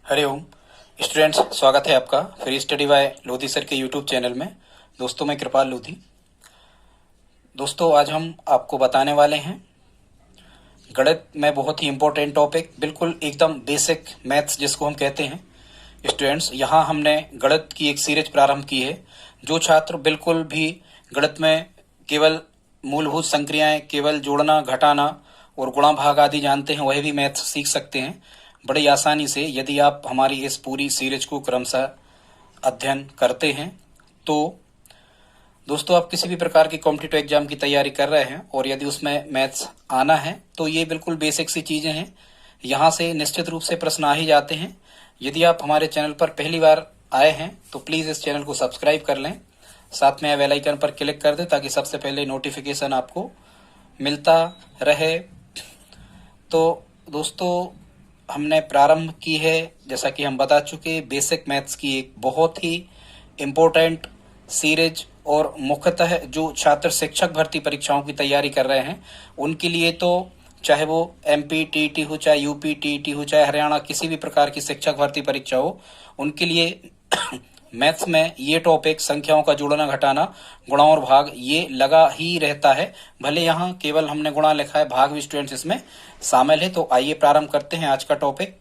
Hariom students, स्वागत है आपका फिर स्टडी बाय लोधी सर के यूट्यूब चैनल में। दोस्तों, मैं कृपाल लोधी। दोस्तों, आज हम आपको बताने वाले हैं गणित में बहुत ही इम्पोर्टेंट टॉपिक, बिल्कुल एकदम बेसिक मैथ्स जिसको हम कहते हैं। स्टूडेंट्स, यहाँ हमने गणित की एक सीरीज प्रारंभ की है। जो छात्र बिल्कुल भी गणित में केवल मूलभूत संक्रियाएं, केवल जोड़ना, घटाना और गुणा भाग आदि जानते हैं, वह भी मैथ्स सीख सकते हैं बड़ी आसानी से यदि आप हमारी इस पूरी सीरीज को क्रमशः अध्ययन करते हैं। तो दोस्तों, आप किसी भी प्रकार की कॉम्पिटिटिव एग्जाम की तैयारी कर रहे हैं और यदि उसमें मैथ्स आना है तो ये बिल्कुल बेसिक सी चीज़ें हैं। यहाँ से निश्चित रूप से प्रश्न आ ही जाते हैं। यदि आप हमारे चैनल पर पहली बार आए हैं तो प्लीज़ इस चैनल को सब्सक्राइब कर लें, साथ में बेल आइकन पर क्लिक कर दें ताकि सबसे पहले नोटिफिकेशन आपको मिलता रहे। तो दोस्तों, हमने प्रारंभ की है, जैसा कि हम बता चुके, बेसिक मैथ्स की एक बहुत ही इम्पोर्टेंट सीरीज। और मुख्यतः जो छात्र शिक्षक भर्ती परीक्षाओं की तैयारी कर रहे हैं उनके लिए तो चाहे वो MP TET हो, चाहे UP TET हो, चाहे हरियाणा किसी भी प्रकार की शिक्षक भर्ती परीक्षा हो, उनके लिए मैथ्स में ये टॉपिक संख्याओं का जोड़ना, घटाना, गुणा और भाग ये लगा ही रहता है। भले यहाँ केवल हमने गुणा लिखा है, भाग भी स्टूडेंट्स इसमें शामिल है। तो आइए प्रारंभ करते हैं आज का टॉपिक।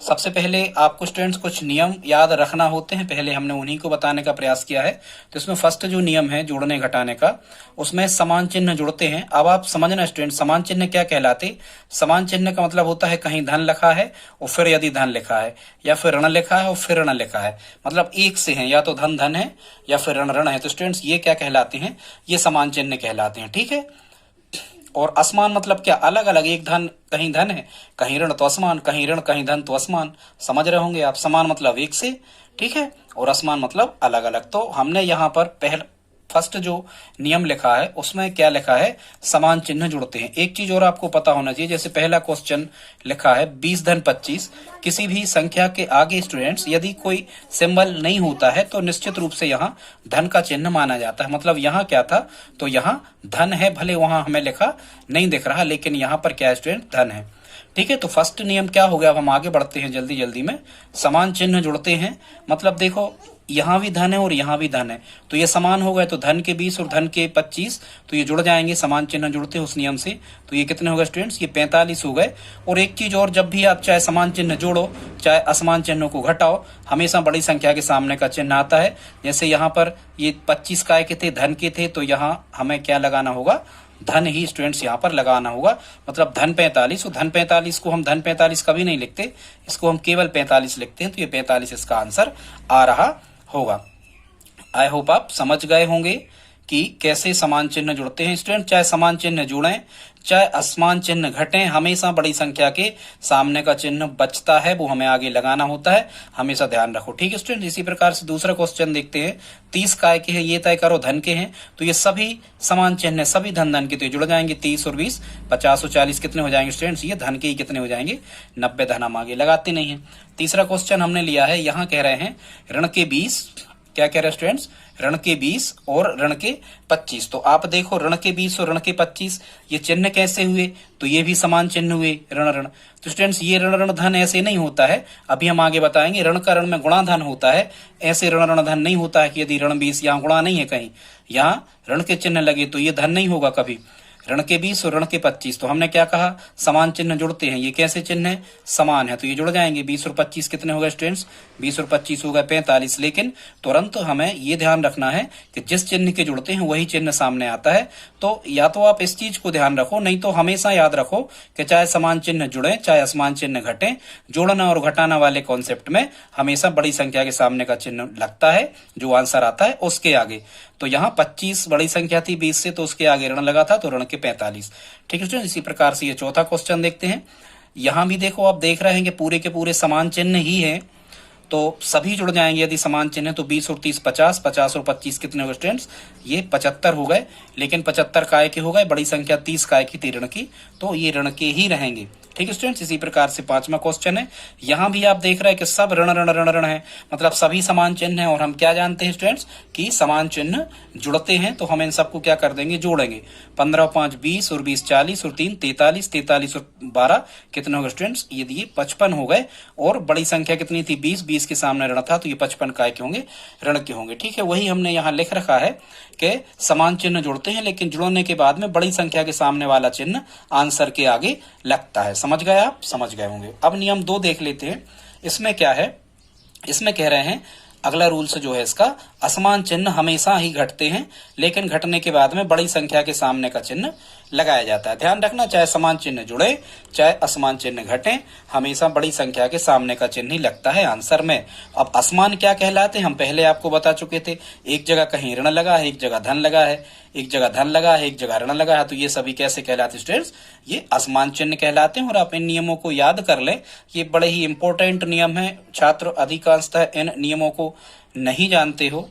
सबसे पहले आपको स्टूडेंट्स कुछ नियम याद रखना होते हैं, पहले हमने उन्हीं को बताने का प्रयास किया है। तो इसमें फर्स्ट जो नियम है जोड़ने घटाने का, उसमें समान चिन्ह जुड़ते हैं। अब आप समझना स्टूडेंट, समान चिन्ह क्या कहलाते। समान चिन्ह का मतलब होता है कहीं धन लिखा है और फिर यदि धन लिखा है, या फिर ऋण लिखा है और फिर ऋण लिखा है, मतलब एक से है, या तो धन धन है या फिर ऋण ऋण है। तो स्टूडेंट्स ये क्या कहलाते हैं, ये समान चिन्ह कहलाते हैं। ठीक है। और असमान मतलब क्या, अलग अलग, एक धन कहीं धन है, कहीं ऋण तो असमान, कहीं ऋण कहीं धन तो असमान। समझ रहे होंगे आप, समान मतलब एक से, ठीक है, और असमान मतलब अलग अलग। तो हमने यहाँ पर पहला फर्स्ट जो नियम लिखा है उसमें क्या लिखा है, समान चिन्ह जुड़ते हैं। एक चीज और आपको पता होना चाहिए, जैसे पहला क्वेश्चन लिखा है 20 धन 25, किसी भी संख्या के आगे स्टूडेंट्स यदि कोई सिंबल नहीं होता है तो निश्चित रूप से यहाँ धन का चिन्ह माना जाता है। मतलब यहाँ क्या था, तो यहाँ धन है, भले वहां हमें लिखा नहीं दिख रहा, लेकिन यहाँ पर क्या है स्टूडेंट, धन है। ठीक है। तो फर्स्ट नियम क्या हो गया, अब हम आगे बढ़ते हैं जल्दी जल्दी में। समान चिन्ह जुड़ते हैं मतलब देखो, यहाँ भी धन है और यहाँ भी धन है, तो ये समान हो गए। तो धन के 20 और धन के 25 तो ये जुड़ जाएंगे, समान चिन्ह जुड़ते हैं उस नियम से। तो ये कितने हो गए स्टूडेंट्स, ये 45 हो गए। और एक चीज और, जब भी आप चाहे समान चिन्ह जोड़ो चाहे असमान चिन्हों को घटाओ, हमेशा बड़ी संख्या के सामने का चिन्ह आता है। जैसे यहाँ पर ये 25 काय के थे, धन के थे, तो यहाँ हमें क्या लगाना होगा, धन ही स्टूडेंट्स यहाँ पर लगाना होगा। मतलब धन 45, और धन 45 को हम धन 45 कभी नहीं लिखते, इसको हम केवल 45 लिखते हैं। तो ये 45 इसका आंसर आ रहा होगा। आई होप आप समझ गए होंगे कि कैसे समान चिन्ह जुड़ते हैं स्टूडेंट। चाहे समान चिन्ह जुड़ें चाहे असमान चिन्ह घटें, हमेशा बड़ी संख्या के सामने का चिन्ह बचता है, वो हमें आगे लगाना होता है, हमेशा ध्यान रखो। ठीक है स्टूडेंट। इसी प्रकार से दूसरा क्वेश्चन देखते हैं। 30 काय के हैं, ये तय करो धन के हैं, तो ये सभी समान चिन्ह है, सभी धन धन के, तो ये जुड़ जाएंगे। 30 और 20 50 और 40 कितने हो जाएंगे स्टूडेंट्स, ये धन के ही कितने हो जाएंगे, 90। धन हम आगे लगाते नहीं है। तीसरा क्वेश्चन हमने लिया है, यहाँ कह रहे हैं ऋण के 20, क्या कह रहे हैं स्टूडेंट्स, ऋण के 20 और ऋण के 25। तो आप देखो ऋण के 20 और ऋण के 25 ये चिन्ह कैसे हुए, तो ये भी समान चिन्ह हुए, ऋण ऋण। तो स्टूडेंट्स ये ऋण ऋण धन ऐसे नहीं होता है, अभी हम आगे बताएंगे। ऋण का ऋण में गुणा धन होता है, ऐसे ऋण ऋण धन नहीं होता है कि यदि ऋण 20 यहाँ गुणा नहीं है, कहीं यहाँ ऋण के चिन्ह लगे तो ये धन नहीं होगा कभी। ऋण के 20 और ऋण के 25, तो हमने क्या कहा, समान चिन्ह जुड़ते हैं। ये कैसे चिन्ह है, समान है, तो ये जुड़ जाएंगे। 20 और 25 कितने हो गए स्टूडेंट्स, 20 और 25 हो गए 45। लेकिन तुरंत हमें ये ध्यान रखना है कि जिस चिन्ह के जुड़ते हैं वही चिन्ह सामने आता है। तो या तो आप इस चीज को ध्यान रखो, नहीं तो हमेशा याद रखो कि चाहे समान चिन्ह जुड़े चाहे असमान चिन्ह घटे, जोड़ना और घटाना वाले कॉन्सेप्ट में हमेशा बड़ी संख्या के सामने का चिन्ह लगता है, जो आंसर आता है उसके आगे। तो यहाँ 25 बड़ी संख्या थी 20 से, तो उसके आगे ऋण लगा था, तो ऋण के 45। ठीक है स्टूडेंट। इसी प्रकार से ये चौथा क्वेश्चन देखते हैं। यहाँ भी देखो, आप देख रहे हैं कि पूरे के पूरे समान चिन्ह ही है, तो सभी जुड़ जाएंगे यदि समान चिन्ह है। तो 20 और 30 50, 50 और 25 कितने हो गए स्टूडेंट्स, ये 75 हो गए। लेकिन 75 काय के हो गए, बड़ी संख्या 30 काय की थी ऋण की, तो ये ऋण के ही रहेंगे। ठीक है स्टूडेंट्स, इसी प्रकार से 5वां क्वेश्चन है। यहाँ भी आप देख रहे हैं कि सब ऋण ऋण ऋण ऋण है, मतलब सभी समान चिन्ह हैं। और हम क्या जानते हैं स्टूडेंट्स कि समान चिन्ह जुड़ते हैं, तो हम इन सबको क्या कर देंगे, जोड़ेंगे। 15 और 5 20 और 20 40 और 3 43, 43 और 12 कितने हो गए स्टूडेंट्स, ये 55 हो गए। और बड़ी संख्या कितनी थी, 20, 20 के सामने ऋण था, तो ये 55 काय के होंगे, ऋण के होंगे। ठीक है, वही हमने यहाँ लिख रखा है कि समान चिन्ह जुड़ते हैं, लेकिन जुड़ने के बाद में बड़ी संख्या के सामने वाला चिन्ह आंसर के आगे लगता है। समझ गए आप, समझ गए होंगे। अब नियम 2 देख लेते हैं। इसमें क्या है, इसमें कह रहे हैं अगला रूल्स जो है इसका, असमान चिन्ह हमेशा ही घटते हैं, लेकिन घटने के बाद में बड़ी संख्या के सामने का चिन्ह लगाया जाता है। ध्यान रखना, चाहे समान चिन्ह जुड़े चाहे असमान चिन्ह घटे, हमेशा बड़ी संख्या के सामने का चिन्ह ही लगता है आंसर में। अब असमान क्या कहलाते हैं, हम पहले आपको बता चुके थे। एक जगह कहीं ऋण लगा है, एक जगह धन लगा है, एक जगह धन लगा है, एक जगह ऋण लगा है, तो ये सभी कैसे कहलाते स्टूडेंट्स, ये असमान चिन्ह कहलाते हैं। और आप इन नियमों को याद कर लें, ये बड़े ही इंपॉर्टेंट नियम है। छात्र अधिकांशतः इन नियमों को नहीं जानते हो,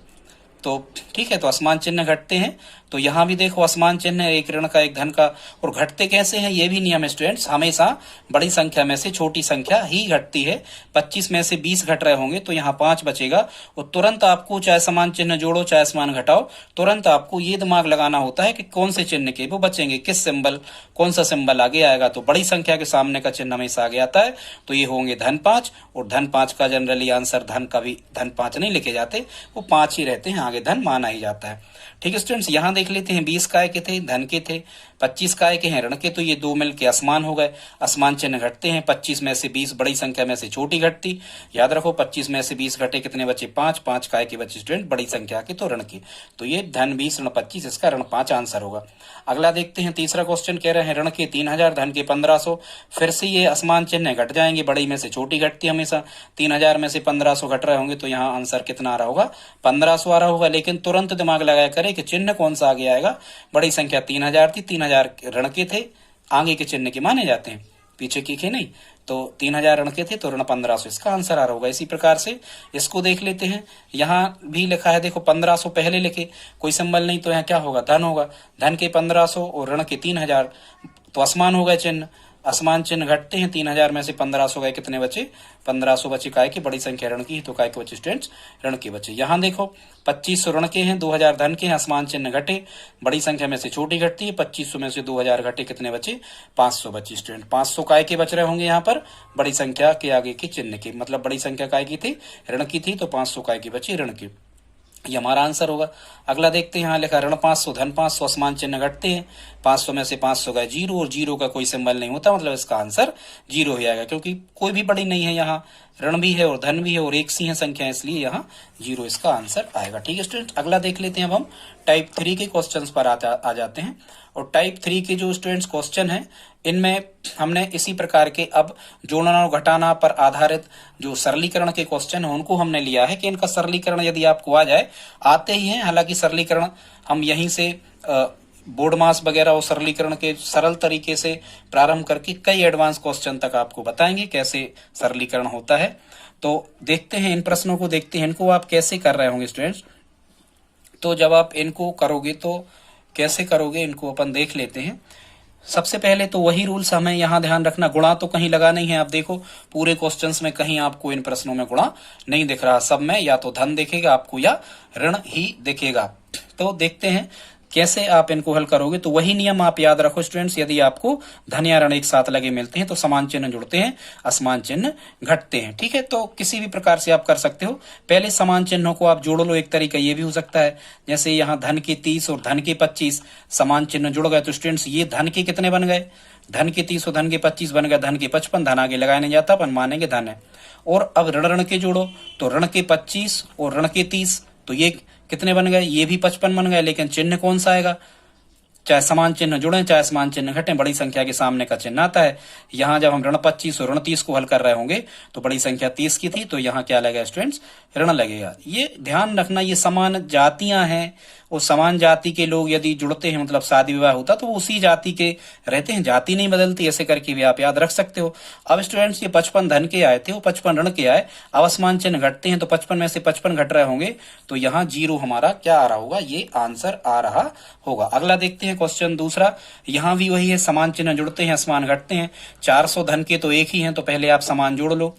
तो ठीक है। तो असमान चिन्ह घटते हैं, तो यहाँ भी देखो असमान चिन्ह है, एक ऋण का एक धन का। और घटते कैसे हैं, ये भी नियम है स्टूडेंट्स, हमेशा बड़ी संख्या में से छोटी संख्या ही घटती है। 25 में से 20 घट रहे होंगे, तो यहाँ 5 बचेगा। और तुरंत आपको चाहे समान चिन्ह जोड़ो चाहे समान घटाओ, तुरंत आपको ये दिमाग लगाना होता है कि कौन से चिन्ह के वो बचेंगे, किस सिंबल, कौन सा सिंबल आगे आएगा। तो बड़ी संख्या के सामने का चिन्ह हमेशा आगे आता है, तो ये होंगे धन 5। और धन 5 का जनरली आंसर, धन का भी धन 5 नहीं लिखे जाते, वो 5 ही रहते हैं, आगे धन माना ही जाता है। ठीक है स्टूडेंट्स, यहाँ देख लेते हैं 20 काय के थे, धन के थे। 25 काय के हैं, ऋण के, तो ये 2 मिलके असमान हो गए। असमान चिन्ह घटते हैं, 25 में से 20 बड़ी संख्या में से छोटी घटती। याद रखो 25 में से 20 घटे, कितने बचे, 5। 5 काय के बचे स्टूडेंट बड़ी संख्या के, तो ऋण के। तो ये धन 20 ऋण 25, इसका ऋण 5 आंसर होगा। अगला देखते हैं, तीसरा क्वेश्चन कह रहे हैं ऋण के 3000, धन के 1500। फिर से ये असमान चिन्ह घट जाएंगे, बड़ी में से छोटी घटती हमेशा। 3000 में से 1500 घट रहे होंगे, तो यहाँ आंसर कितना आ रहा होगा, 1500 आ रहा होगा। लेकिन तुरंत दिमाग लगाया करें कि चिन्ह कौन सा आगे आएगा। बड़ी संख्या 3000 थी, 3000 ऋण के थे, आगे के चिन्ह के माने जाते हैं, पीछे के नहीं। तो 3000 ऋण के थे, तो ऋण 1500 इसका आंसर आ रहा होगा। इसी प्रकार से इसको देख लेते हैं, यहाँ भी लिखा है देखो 1500 पहले लिखे, कोई सिंबल नहीं, तो यहाँ क्या होगा, धन होगा। धन के 1500 और ऋण के 3000, तो असमान हो गए चिन्ह। असमान चिन्ह घटते हैं, 3000 में से 1500 गए, कितने बचे, 1500 बचे। काय की बड़ी संख्या ऋण की, तो काय के बचे स्टूडेंट्स, ऋण के बचे। यहाँ देखो 2500 ऋण के हैं, 2000 धन के हैं, असमान चिन्ह घटे, बड़ी संख्या में से छोटी घटती है। 2500 में से 2000 घटे, कितने बचे, 500 बचे स्टूडेंट। 500 काय के बच रहे होंगे यहाँ पर, बड़ी संख्या के आगे के चिन्ह के, मतलब बड़ी संख्या काय की थी, ऋण की थी, तो 500 काय की बची, ऋण की। ये हमारा आंसर होगा। अगला देखते हैं, यहाँ लिखा ऋण 500 धन 500, असमान चिन्ह घटते हैं। 500 में से 500 गए 0, और 0 का कोई सिंबल नहीं होता, मतलब इसका आंसर 0 ही आएगा, क्योंकि कोई भी बड़ी नहीं है, यहाँ ऋण भी है और धन भी है और एक सी है संख्या, इसलिए यहाँ 0 इसका आंसर आएगा। ठीक है स्टूडेंट, अगला देख लेते हैं। अब हम टाइप 3 के क्वेश्चंस पर आ जाते हैं। और टाइप 3 के जो स्टूडेंट्स क्वेश्चन है, इनमें हमने इसी प्रकार के अब जोड़ना और घटाना पर आधारित जो सरलीकरण के क्वेश्चन है, उनको हमने लिया है कि इनका सरलीकरण यदि आपको आ जाए, आते ही हैं। हालांकि सरलीकरण हम यहीं से बोर्ड मास वगैरह और सरलीकरण के सरल तरीके से प्रारंभ करके कई एडवांस क्वेश्चन तक आपको बताएंगे कैसे सरलीकरण होता है। तो देखते हैं इन प्रश्नों को, देखते हैं इनको आप कैसे कर रहे होंगे स्टूडेंट्स। तो जब आप इनको करोगे तो कैसे करोगे, इनको अपन देख लेते हैं। सबसे पहले तो वही रूल्स हमें यहाँ ध्यान रखना, गुणा तो कहीं लगा नहीं है। आप देखो पूरे क्वेश्चंस में कहीं आपको इन प्रश्नों में गुणा नहीं दिख रहा, सब में या तो धन दिखेगा आपको या ऋण ही दिखेगा। तो देखते हैं कैसे आप इनको हल करोगे। तो वही नियम आप याद रखो स्टूडेंट्स, यदि आपको धन या ऋण एक साथ लगे मिलते हैं तो समान चिन्ह जुड़ते हैं, असमान चिन्ह घटते हैं। ठीक है, तो किसी भी प्रकार से आप कर सकते हो। पहले समान चिन्हों को आप जोड़ लो, एक तरीका ये भी हो सकता है, जैसे यहाँ धन के 30 और धन के 25 समान चिन्ह जुड़ गए, तो स्टूडेंट्स ये धन के कितने बन गए, धन के 30 और धन के 25 बन गए, धन के 55, धन आगे लगाया नहीं जाता, अपन मानेंगे धन है। और अब ऋण ऋण के जोड़ो, तो ऋण के 25 और ऋण के 30, तो ये कितने बन गए, ये भी 55 बन गए, लेकिन चिन्ह कौन सा आएगा, चाहे समान चिन्ह जुड़े चाहे समान चिन्ह घटे, बड़ी संख्या के सामने का चिन्ह आता है। यहाँ जब हम ऋण 25 और ऋण 30 को हल कर रहे होंगे तो बड़ी संख्या 30 की थी, तो यहाँ क्या लगेगा स्टूडेंट्स, ऋण लगेगा। ये ध्यान रखना, ये समान जातियां हैं और समान जाति के लोग यदि जुड़ते हैं, मतलब शादी विवाह होता तो वो उसी जाति के रहते हैं, जाति नहीं बदलती, ऐसे करके भी आप याद रख सकते हो। अब स्टूडेंट्स ये 55 धन के आए थे, वो 55 ऋण के आए, अब असमान चिन्ह घटते हैं, तो 55 में से 55 घट रहे होंगे, तो यहाँ 0 हमारा क्या आ रहा होगा, ये आंसर आ रहा होगा। अगला देखते हैं हैं क्वेश्चन दूसरा। यहाँ भी वही है, समान चिन्ह जुड़ते हैं समान घटते हैं। 400 धन के तो एक ही हैं, तो पहले आप समान जोड़ लो।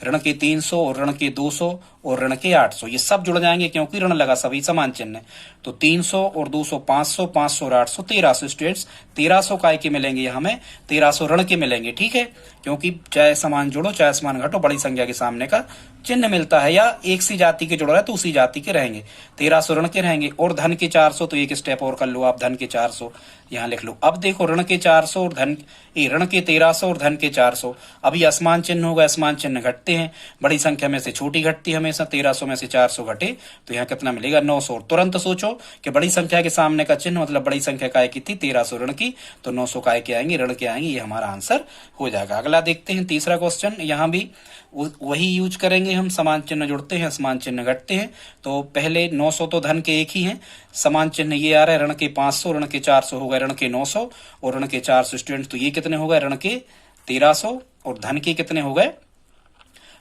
ऋण के 300 और ऋण के 200 और ऋण के 800 ये सब जुड़ जाएंगे क्योंकि ऋण लगा, सभी समान चिन्ह है। तो 300 और 200 500, 500 और 800 1300। स्टूडेंट्स 1300 काय के मिलेंगे, हमें 1300 ऋण के मिलेंगे। ठीक है, क्योंकि चाहे समान जोड़ो चाहे समान घटो, बड़ी संख्या के सामने का चिन्ह मिलता है, या एक सी जाति के जुड़ रहा है तो उसी जाति के रहेंगे। 1300 ऋण के रहेंगे। और धन के 400, तो एक स्टेप और कर लो आप, धन के 400 यहाँ लिख लो। अब देखो ऋण के 400 और ऋण के 1300 और धन के 400, अभी असमान चिन्ह होगा, असमान चिन्ह घटते हैं, बड़ी संख्या में से छोटी घटती है हमेशा। 1300 में से 400 घटे तो यहाँ कितना मिलेगा, 900। तुरंत सोचो कि बड़ी संख्या के सामने का चिन्ह मतलब बड़ी संख्या काय की थी, 1300 ऋण की, तो 900 काय के आएंगे, ऋण के आएंगे, ये हमारा आंसर हो जाएगा। अगला देखते हैं तीसरा क्वेश्चन। यहाँ भी वही यूज करेंगे हम, समान चिन्ह जुड़ते हैं समान चिन्ह घटते हैं। तो पहले 900 तो धन के एक ही हैं, समान चिन्ह ये आ रहा है, ऋण के 500 ऋण के 400 हो गए ऋण के 900 और ऋण के 400। स्टूडेंट तो ये कितने हो गए, ऋण के 1300 और धन के कितने हो गए,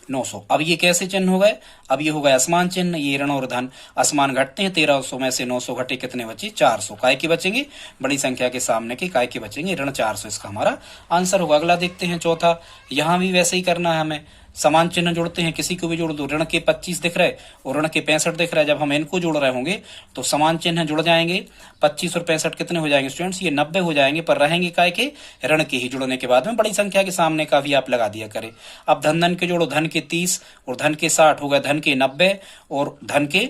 900। अब ये कैसे चिन्ह हो गए, अब ये हो गए असमान चिन्ह, ये ऋण और धन असमान घटते हैं। 1300 में से 900 घटे, कितने बचे, 400। काय के बचेंगे, बड़ी संख्या के सामने के काय के बचेंगे, ऋण 400, इसका हमारा आंसर होगा। अगला देखते हैं चौथा। यहाँ भी वैसे ही करना है हमें, समान चिन्ह जोड़ते हैं, किसी को भी जोड़ दो। ऋण के 25 दिख रहे और ऋण के 65 दिख रहा है, जब हम इनको जोड़ रहे होंगे तो समान चिन्ह जुड़ जाएंगे। 25 और 65 कितने हो जाएंगे स्टूडेंट्स, ये 90 हो जाएंगे, पर रहेंगे काय के, ऋण के ही। जुड़ने के बाद में बड़ी संख्या के सामने का भी आप लगा दिया करें। अब धन धन के जोड़ो, धन के 30 और धन के 60 हो गए, धन के 90 और धन के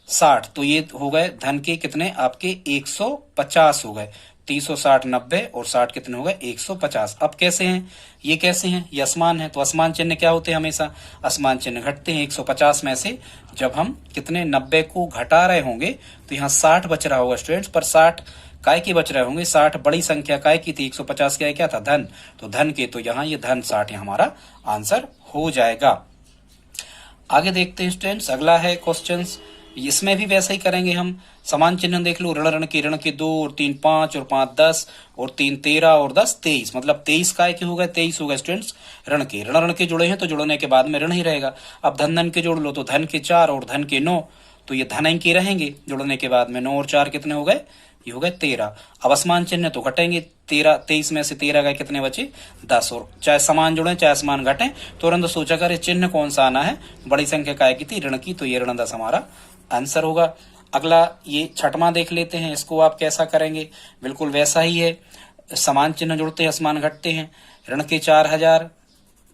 60, तो ये हो गए धन के कितने आपके 150 हो गए। 30 और 60 90 और 60 कितने हो गए, 150। अब कैसे हैं, ये कैसे हैं, ये असमान है, तो असमान चिन्ह क्या होते हैं, हमेशा असमान चिन्ह घटते हैं। 150 में से जब हम कितने 90 को घटा रहे होंगे तो यहाँ 60 बच रहा होगा स्टूडेंट्स, पर 60 काय के बच रहे होंगे, 60 बड़ी संख्या काय की थी, 150 क्या था, धन, तो धन के, तो यहाँ ये धन 60 हमारा आंसर हो जाएगा। आगे देखते हैं स्टूडेंट्स, अगला है क्वेश्चन। इसमें भी वैसा ही करेंगे हम, समान चिन्ह देख लो, ऋण ऋण के 2 और 3 5 और 5 10 और 3 13 और 10 23, मतलब 23 काय के हो गए, 23 हो गए स्टूडेंट्स ऋण के। ऋण ऋण के जुड़े हैं तो जुड़ने के बाद में ऋण ही रहेगा। अब धन धन के जोड़ लो, तो धन के 4 और धन के 9, तो ये धन के रहेंगे, जुड़ने के बाद में 9 और 4 कितने हो गए, ये हो गए 13। अब असमान चिन्ह तो घटेंगे, 23 में से 13 गए, कितने बचे, 10। और चाहे समान जुड़े चाहे समान घटे, तुरंत सोचा करे चिन्ह कौन सा आना है, बड़ी संख्या काय की थी, ऋण की, तो ये ऋण 10 हमारा आंसर होगा। अगला ये छठवां देख लेते हैं, इसको आप कैसा करेंगे, बिल्कुल वैसा ही है, समान चिन्ह जुड़ते हैं समान घटते हैं। ऋण के 4000,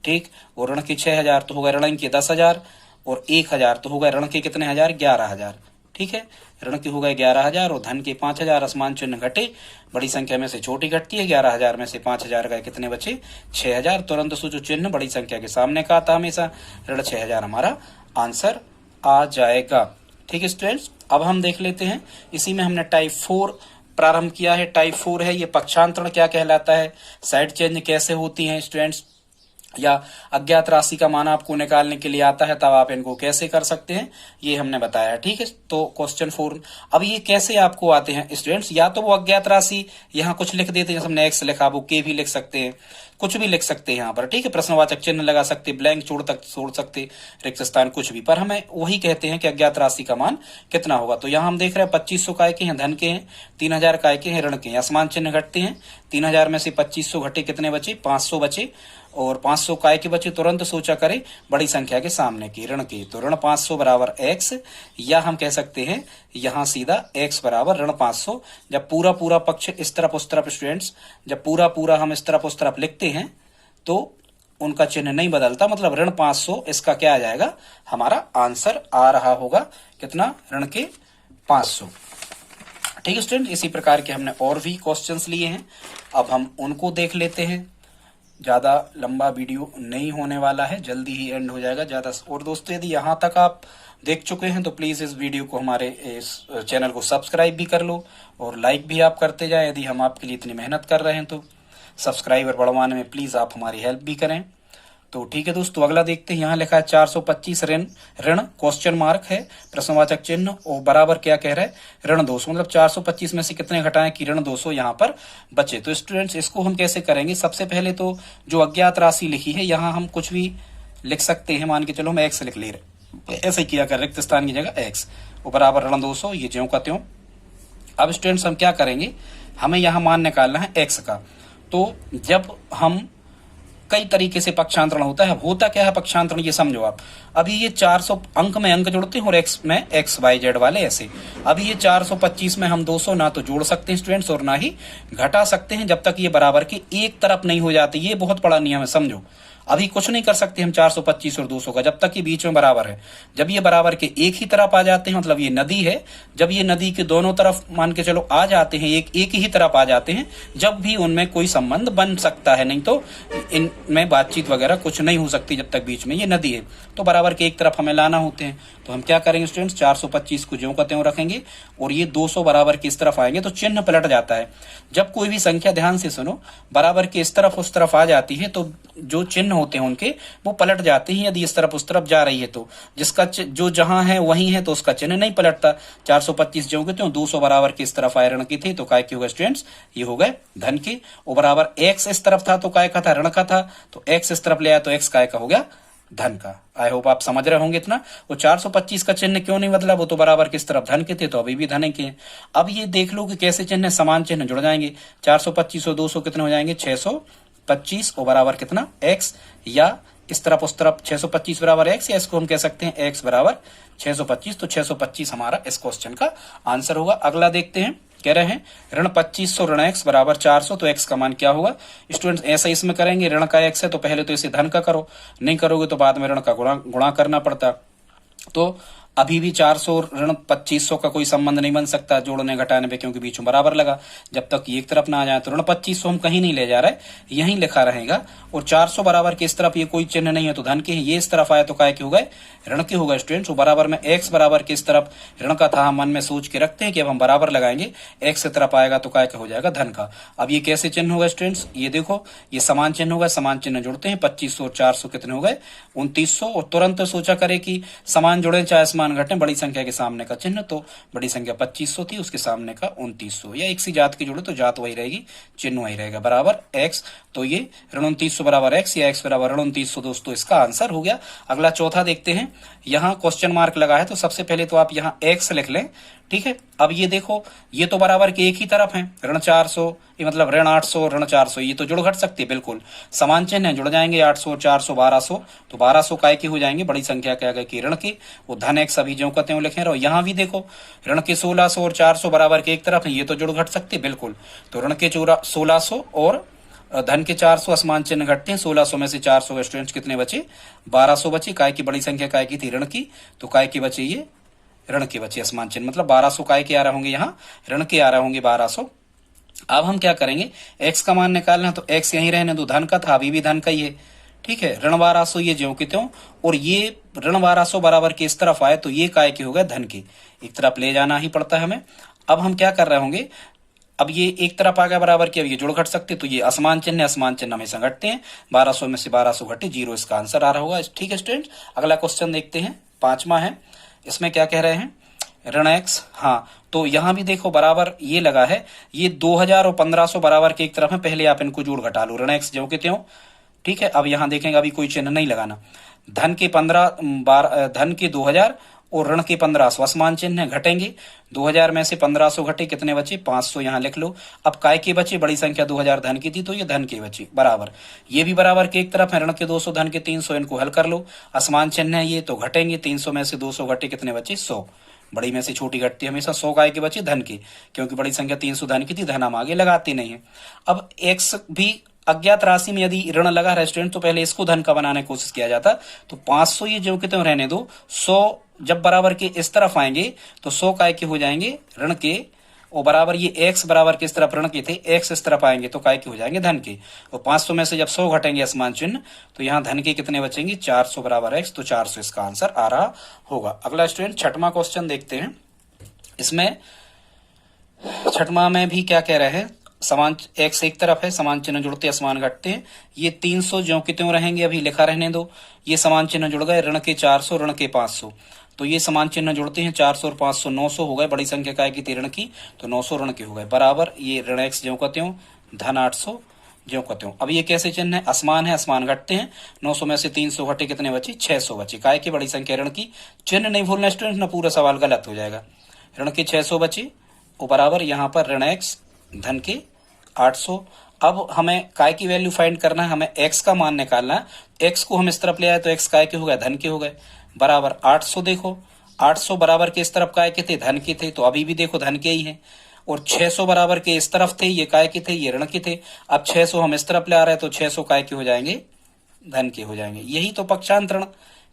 ठीक, और ऋण के 6000 तो हो गए ऋण के 10,000 और 1000 तो हो गए ऋण के कितने हजार, 11,000। ठीक है, ऋण के हो गए 11,000 और धन के 5,000। असमान चिन्ह घटे, बड़ी संख्या में से छोटी घटती है, 11,000 में से 5,000 गए, कितने बचे, 6,000। तुरंत सोचो चिन्ह बड़ी संख्या के सामने का आता हमेशा, ऋण 6,000 हमारा आंसर आ जाएगा। ठीक है स्टूडेंट्स, अब हम देख लेते हैं, इसी में हमने टाइप 4 प्रारंभ किया है। टाइप 4 है ये पक्षांतरण क्या कहलाता है, साइड चेंज कैसे होती हैं स्टूडेंट्स, या अज्ञात राशि का मान आपको निकालने के लिए आता है, तब आप इनको कैसे कर सकते हैं ये हमने बताया है। ठीक है, तो क्वेश्चन 4, अब ये कैसे आपको आते हैं स्टूडेंट्स, या तो वो अज्ञात राशि यहाँ कुछ लिख देते हैं, जैसे हमने एक्स लिखा, वो के भी लिख सकते हैं, कुछ भी लिख सकते हैं यहाँ पर। ठीक है, प्रश्नवाचक चिन्ह लगा सकते, ब्लैंक छोड़ सकते, रिक्त स्थान कुछ भी, पर हमें वही कहते हैं कि अज्ञात राशि का मान कितना होगा। तो यहाँ हम देख रहे हैं 2500 काय के हैं, धन के हैं, 3000 काय के हैं, ऋण के हैं। असमान चिन्ह घटते हैं, 3000 में से 2500 घटे, कितने बचे, 500 बचे, और 500 काय के बचे, तुरंत सोचा करें बड़ी संख्या के सामने की, ऋण की, तो ऋण 500 बराबर x, या हम कह सकते हैं यहाँ सीधा x बराबर ऋण 500। जब पूरा पूरा पक्ष इस तरफ उस तरफ स्टूडेंट्स, जब पूरा पूरा हम इस तरफ उस तरफ लिखते हैं तो उनका चिन्ह नहीं बदलता, मतलब ऋण 500 इसका क्या आ जाएगा, हमारा आंसर आ रहा होगा कितना, ऋण के 500। ठीक है स्टूडेंट, इसी प्रकार के हमने और भी क्वेश्चंस लिए हैं, अब हम उनको देख लेते हैं। ज्यादा लंबा वीडियो नहीं होने वाला है, जल्दी ही एंड हो जाएगा ज्यादा। और दोस्तों यदि यहाँ तक आप देख चुके हैं तो प्लीज इस वीडियो को, हमारे इस चैनल को सब्सक्राइब भी कर लो और लाइक भी आप करते जाएं। यदि हम आपके लिए इतनी मेहनत कर रहे हैं तो सब्सक्राइबर बढ़वाने में प्लीज आप हमारी हेल्प भी करें। तो ठीक है दोस्तों, अगला देखते हैं। यहाँ लिखा है 425 ऋण क्वेश्चन मार्क है, प्रश्नवाचक चिन्ह, और बराबर क्या कह रहा है, ऋण 200, मतलब 425 में से कितने घटाएं कि ऋण 200 यहाँ पर बचे। तो स्टूडेंट्स इसको हम कैसे करेंगे, सबसे पहले तो जो अज्ञात राशि लिखी है यहाँ हम कुछ भी लिख सकते हैं, मान के चलो हम एक्स लिख ले रहे, ऐसे किया कर, रिक्त स्थान की जगह एक्स, और बराबर ऋण 200, ये ज्यों का त्यों। अब स्टूडेंट्स हम क्या करेंगे हमें यहाँ मान निकालना है x का। तो जब हम कई तरीके से पक्षांतरण होता क्या है पक्षांतरण, ये समझो आप। अभी ये 400 अंक में अंक जोड़ते हैं और x में x y z वाले ऐसे। अभी ये 425 में हम 200 ना तो जोड़ सकते हैं स्टूडेंट्स और ना ही घटा सकते हैं जब तक ये बराबर के एक तरफ नहीं हो जाती। ये बहुत बड़ा नियम है, समझो। अभी कुछ नहीं कर सकते हम 425 और 200 का जब तक ये बीच में बराबर है। जब ये बराबर के एक ही तरफ आ जाते हैं, मतलब ये नदी है, जब ये नदी के दोनों तरफ मान के चलो आ जाते हैं, एक ही तरफ आ जाते हैं, जब भी उनमें कोई संबंध बन सकता है, नहीं तो इनमें बातचीत वगैरह कुछ नहीं हो सकती जब तक बीच में ये नदी है। तो बराबर के एक तरफ हमें लाना होते हैं। तो हम क्या करेंगे स्टूडेंट्स, 425 को ज्यों का त्यों रखेंगे और ये 200 बराबर के इस तरफ आएंगे तो चिन्ह पलट जाता है। जब कोई भी संख्या, ध्यान से सुनो, बराबर के इस तरफ उस तरफ आ जाती है तो जो चिन्ह होते हैं उनके वो पलट जाते हैं। यदि इस तरफ उस तरफ जा रही है तो जिसका जो जहां है वहीं है तो उसका चिन्ह नहीं पलटता। 425 ज्यों के त्यों, 200 बराबर के इस तरफ आए ऋण की थी तो काय के होगा स्टूडेंट्स, ये हो गए धन के। और बराबर x इस तरफ था तो काय का था, ऋण का था, तो x इस तरफ ले आया तो x काय का हो गया, धन का। आई होप आप समझ रहे होंगे इतना। वो 425 का चिन्ह क्यों नहीं बदला, वो तो बराबर किस तरफ धन के थे तो अभी भी धन के हैं। अब ये देख लो कि कैसे चिन्ह समान चिन्ह जुड़ जाएंगे। 425 और 200 कितने हो जाएंगे, 625 और बराबर कितना x, या इस तरफ उस तरफ 625 बराबर x, या इसको हम कह सकते हैं x बराबर 625। तो 625 हमारा इस क्वेश्चन का आंसर होगा। अगला देखते हैं, कह रहे हैं ऋण 2500 ऋण x बराबर 400, तो x का मान क्या होगा स्टूडेंट्स। ऐसा इसमें करेंगे, ऋण का x है तो पहले तो इसे धन का करो, नहीं करोगे तो बाद में ऋण का गुणा करना पड़ता। तो अभी भी 400 और ऋण 2500 का कोई संबंध नहीं बन सकता जोड़ने घटाने पे, क्योंकि बीच में बराबर लगा। जब तक ये एक तरफ ना आ जाए तो ऋण 2500 हम कहीं नहीं ले जा रहे, यहीं लिखा रहेगा। और 400 बराबर के इस तरफ ये कोई चिन्ह नहीं है तो धन के, ये इस तरफ आया तो काय के हो गए, ऋण के हो गए स्टूडेंट्स। बराबर में x बराबर के इस तरफ ऋण का था, हम मन में सोच के रखते हैं कि अब हम बराबर लगाएंगे, x की तरफ आएगा तो काय का हो जाएगा, धन का। अब ये कैसे चिन्ह होगा स्टूडेंट्स, ये देखो ये समान चिन्ह होगा, समान चिन्ह जोड़ते हैं। 2500 और 400 कितने हो गए, 2900। और तुरंत सोचा करे कि समान जोड़े चाहे समान घटे, बड़ी संख्या के सामने का चिन्ह, तो बड़ी संख्या 2500 थी, उसके सामने का 2900, या एक सी जात की जोड़े तो जात वही रहेगी, चिन्ह वही रहेगा, बराबर x। तो ये ऋण 2900 बराबर x या x बराबर ऋण 2900, दोस्तों इसका आंसर हो गया। अगला चौथा देखते हैं, यहाँ क्वेश्चन मार्क लगा है तो सबसे पहले तो आप यहाँ x लिख लें, ठीक है। अब ये देखो ये तो बराबर के एक ही तरफ है, ऋण 400, ये मतलब ऋण 800 ऋण 400, ये तो जुड़ घट सकते हैं, बिल्कुल समान चिन्ह है, जुड़ जाएंगे। 800 400 1200, तो 1200 काय के हो जाएंगे, बड़ी संख्या क्या गए कि ऋण के, वो धन x अभी ज्यों कहते हैं लिखे रहो। यहाँ भी देखो ऋण के 1600 और 400 बराबर के एक तरफ है, ये तो जुड़ घट सकते बिल्कुल। तो ऋण के 1600 और धन के 400 असमान चिन्ह घटते हैं। 1600 में से 400 स्टूडेंट्स कितने बचे, 1200 बचे। काय की बड़ी संख्या काय की थी, ऋण की, तो काय की बचे ये ऋण के बचे असमान चिन्ह, मतलब 1200 काय के आ रहे होंगे, यहाँ ऋण के आ रहे होंगे 1200। अब हम क्या करेंगे, x का मान निकालना, तो x यहीं रहने दो, धन का था अभी भी धन का ही है, ठीक है। ऋण 1200 ये ज्यों की त्यों, और ये ऋण 1200 बराबर के इस तरफ आए तो ये काय के हो गए, धन के, एक तरफ ले जाना ही पड़ता है हमें। अब हम क्या कर रहे होंगे, अब ये एक तरफ आ गया बराबर के, अब ये जुड़ घट सकते, तो ये असमान चिन्ह है, असमान चिन्ह हमेशा घटते हैं। 1200 में से 1200 घटे 0, इसका आंसर आ रहा होगा, ठीक है स्टूडेंट। अगला क्वेश्चन देखते हैं, 5वां है। इसमें क्या कह रहे हैं, ऋण x, हाँ तो यहां भी देखो बराबर ये लगा है, ये 2000 और 1500 बराबर के एक तरफ है, पहले आप इनको जोड़ घटा लो, ऋण x ज्यों के त्यों, ठीक है। अब यहां देखेंगे अभी कोई चिन्ह नहीं लगाना, धन के 2000 और ऋण के 1500 असमान चिन्ह है, घटेंगे। 2000 में से 1500 घटे, कितने बचे, 500, यहाँ लिख लो। अब काय के बचे, बड़ी संख्या 2000 धन की थी तो ये धन के बचे, बराबर ये भी बराबर के एक तरफ है, ऋण के 200 धन के 300, इनको हल कर लो। असमान चिन्ह है ये तो घटेंगे, 300 में से 200 घटे, कितने बचे, 100, बड़ी में से छोटी घटती है हमेशा, 100 काय के बचे, धन के, क्योंकि बड़ी संख्या 300 धन की थी, धन हम आगे लगाते नहीं है। अब x भी अज्ञात राशि में यदि ऋण लगा रेस्टोरेंट तो पहले इसको धन का बनाने की कोशिश किया जाता, तो 500 ये जो कितने रहने दो, 100 जब बराबर के इस तरफ आएंगे तो 100 काय के हो जाएंगे, ऋण के, और बराबर ये x बराबर के इस तरफ ऋण के थे, x इस तरफ आएंगे तो काय के हो जाएंगे, धन के। और 500 में से जब 100 घटेंगे असमान चिन्ह तो यहाँ धन के कितने बचेंगे, 400 बराबर x, तो 400 इसका आंसर आ रहा होगा। अगला स्टूडेंट 6वां क्वेश्चन देखते हैं। इसमें 6वां में भी क्या कह रहे हैं, समान x एक तरफ है, समान चिन्ह जुड़ते असमान घटते हैं। ये 300 ज्यों की त्यों रहेंगे, अभी लिखा रहने दो। ये समान चिन्ह जुड़ गए, ऋण के 400 ऋण के 500, तो ये समान चिन्ह जुड़ते हैं, 400 और 500 900 हो गए, बड़ी संख्या काय की थी, ऋण की, तो 900 ऋण के हो गए, बराबर ये ऋण x ज्यों का त्यों, धन 800 ज्यों का त्यों। अब ये कैसे चिन्ह है, असमान है, असमान घटते हैं। 900 में से 300 घटे, कितने बचे, 600 बचे, काय की बड़ी संख्या ऋण की, चिन्ह नहीं भूलना स्टूडेंट, ना पूरा सवाल गलत हो जाएगा। ऋण के 600 बचे और बराबर यहाँ पर ऋण x धन के 800। अब हमें काय की वैल्यू फाइंड करना है, हमें x का मान निकालना है। x को हम इस तरफ ले आए तो x काय के हो गए, धन के हो गए, बराबर 800। देखो 800 बराबर के इस तरफ काय के थे, धन के थे, तो अभी भी देखो धन के ही हैं। और 600 बराबर के इस तरफ थे, ये काय के थे, ये ऋण के थे। अब 600 हम इस तरफ ले आ रहे हैं तो 600 काय के हो जाएंगे, धन के हो जाएंगे। यही तो पक्षांतरण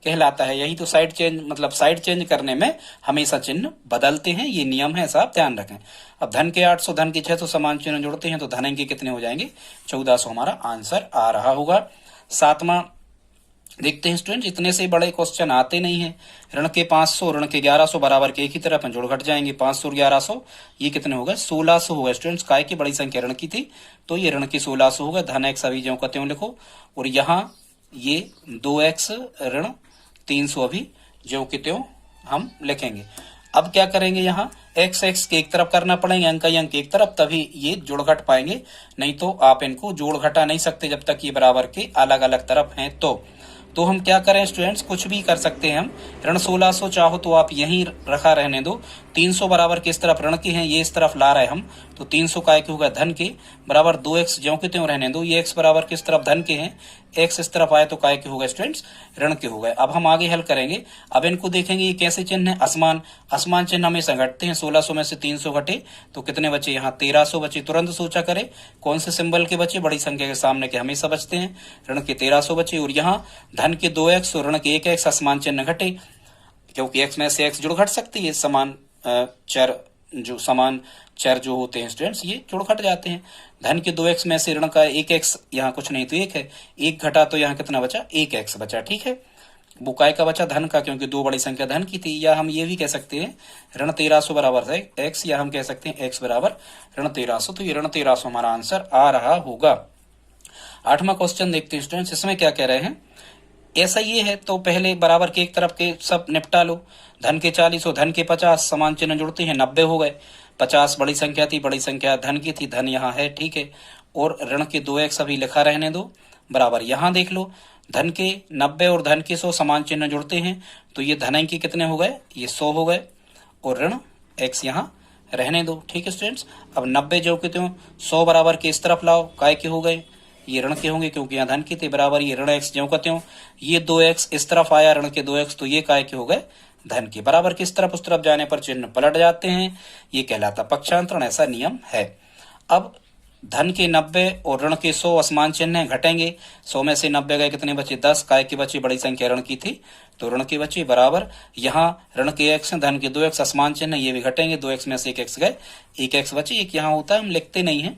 कहलाता है, यही तो साइड चेंज, मतलब साइड चेंज करने में हमेशा चिन्ह बदलते हैं, ये नियम है, ऐसा आप ध्यान रखें। अब धन के 800 धन के 600 समान चिन्ह जोड़ते हैं तो धन अंक के कितने हो जाएंगे, 1400 हमारा आंसर आ रहा होगा। सातवां देखते हैं स्टूडेंट, इतने से बड़े क्वेश्चन आते नहीं है। ऋण के 500 ऋण के 1100 बराबर के एक ही तरफ जोड़ घट जाएंगे, 500 और 1100 ये कितने हो गए, 1600 हो गए। स्टूडेंट्स काय की बड़ी संख्या ऋण की थी तो ये ऋण की 1600 हो गए। धन x अभी ज्यों का त्यों लिखो, और यहाँ ये 2x ऋण 300 अभी ज्यों के त्यों हम लिखेंगे। अब क्या करेंगे, यहाँ x x के एक तरफ करना पड़ेंगे, अंक अंक एक तरफ, तभी ये जोड़ घट पाएंगे, नहीं तो आप इनको जोड़ घटा नहीं सकते जब तक ये बराबर के अलग अलग तरफ हैं। तो हम क्या करें स्टूडेंट्स, कुछ भी कर सकते हैं हम। ऋण 1600 चाहो तो आप यहीं रखा रहने दो, 300 बराबर के इस तरफ ऋण के हैं, ये इस तरफ ला रहे हम, तो 300 काय के होगा, धन के, बराबर 2x ज्यों के त्यों रहने दो, ये x बराबर के इस तरफ धन के हैं, x इस तरफ आए तो काय के होगा स्टूडेंट्स, ऋण के हो गए। अब हम आगे हल करेंगे। अब इनको देखेंगे ये कैसे चिन्ह है, असमान, असमान चिन्ह हमेशा घटते हैं। 1600 में से 300 घटे तो कितने बचे, यहाँ 1300 बचे। तुरंत सोचा करें कौन से सिंबल के बचे, बड़ी संख्या के सामने के हमेशा बचते हैं, ऋण के 1300 बचे। और यहाँ धन के 2x और ऋण के 1x, असमान चिन्ह घटे, क्योंकि x में से x जुड़ घट सकती है, समान चर जो होते हैं स्टूडेंट्स ये जुड़ घट जाते हैं। धन के 2x में से ऋण का 1x, यहाँ कुछ नहीं तो 1 है, 1 घटा तो यहाँ कितना बचा, 1x बचा, ठीक है। वो काय का बचा, धन का, क्योंकि दो बड़ी संख्या धन की थी। या हम ये भी कह सकते हैं ऋण 1300 बराबर है x, या हम कह सकते हैं x बराबर ऋण 1300, तो ये ऋण 1300 हमारा आंसर आ रहा होगा। 8वां क्वेश्चन देखते हैं स्टूडेंट्स, इसमें क्या कह रहे हैं, ऐसा ये है तो पहले बराबर के एक तरफ के सब निपटा लो। धन के 40 और धन के 50 समान चिन्ह जुड़ते हैं, 90 हो गए। 50 बड़ी संख्या थी, बड़ी संख्या धन की थी, धन यहाँ है, ठीक है। और ऋण के 2x अभी लिखा रहने दो, बराबर यहाँ देख लो, धन के 90 और धन के 100 समान चिन्ह जुड़ते हैं, तो ये धन के कितने हो गए, ये 100 हो गए, और ऋण x यहाँ रहने दो, ठीक है स्टूडेंट्स। अब 90 जो के त्यों 100 बराबर के इस तरफ लाओ, काय के हो गए, ये ऋण के होंगे क्योंकि यहाँ धन के थे, बराबर ये ऋण x ज्यों का त्यों, ये 2x इस तरफ आया, ऋण के 2x, तो ये काय के हो गए, धन के, बराबर किस तरफ उस तरफ जाने पर चिन्ह पलट जाते हैं, ये कहलाता पक्षांतरण, ऐसा नियम है। अब धन के 90 और ऋण के 100 असमान चिन्ह हैं, घटेंगे, 100 में से 90 गए, कितने बचे, 10, काय के बचे, बड़ी संख्या ऋण की थी तो ऋण के बचे, बराबर यहाँ ऋण के x धन के 2x असमान चिन्ह, ये भी घटेंगे, 2x में से 1x गए, 1x बचे, एक यहाँ होता है हम लिखते नहीं है।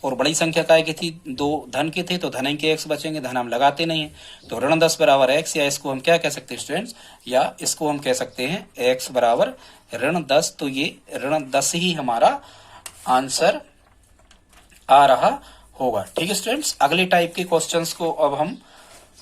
और बड़ी संख्या काय की थी, 2 धन के थे तो धन के x बचेंगे, धन हम लगाते नहीं है, तो ऋण 10 बराबर x, या इसको हम क्या कह सकते हैं स्टूडेंट्स, या इसको हम कह सकते हैं x बराबर ऋण 10, तो ये ऋण 10 ही हमारा आंसर आ रहा होगा, ठीक है स्टूडेंट्स। अगले टाइप के क्वेश्चंस को अब हम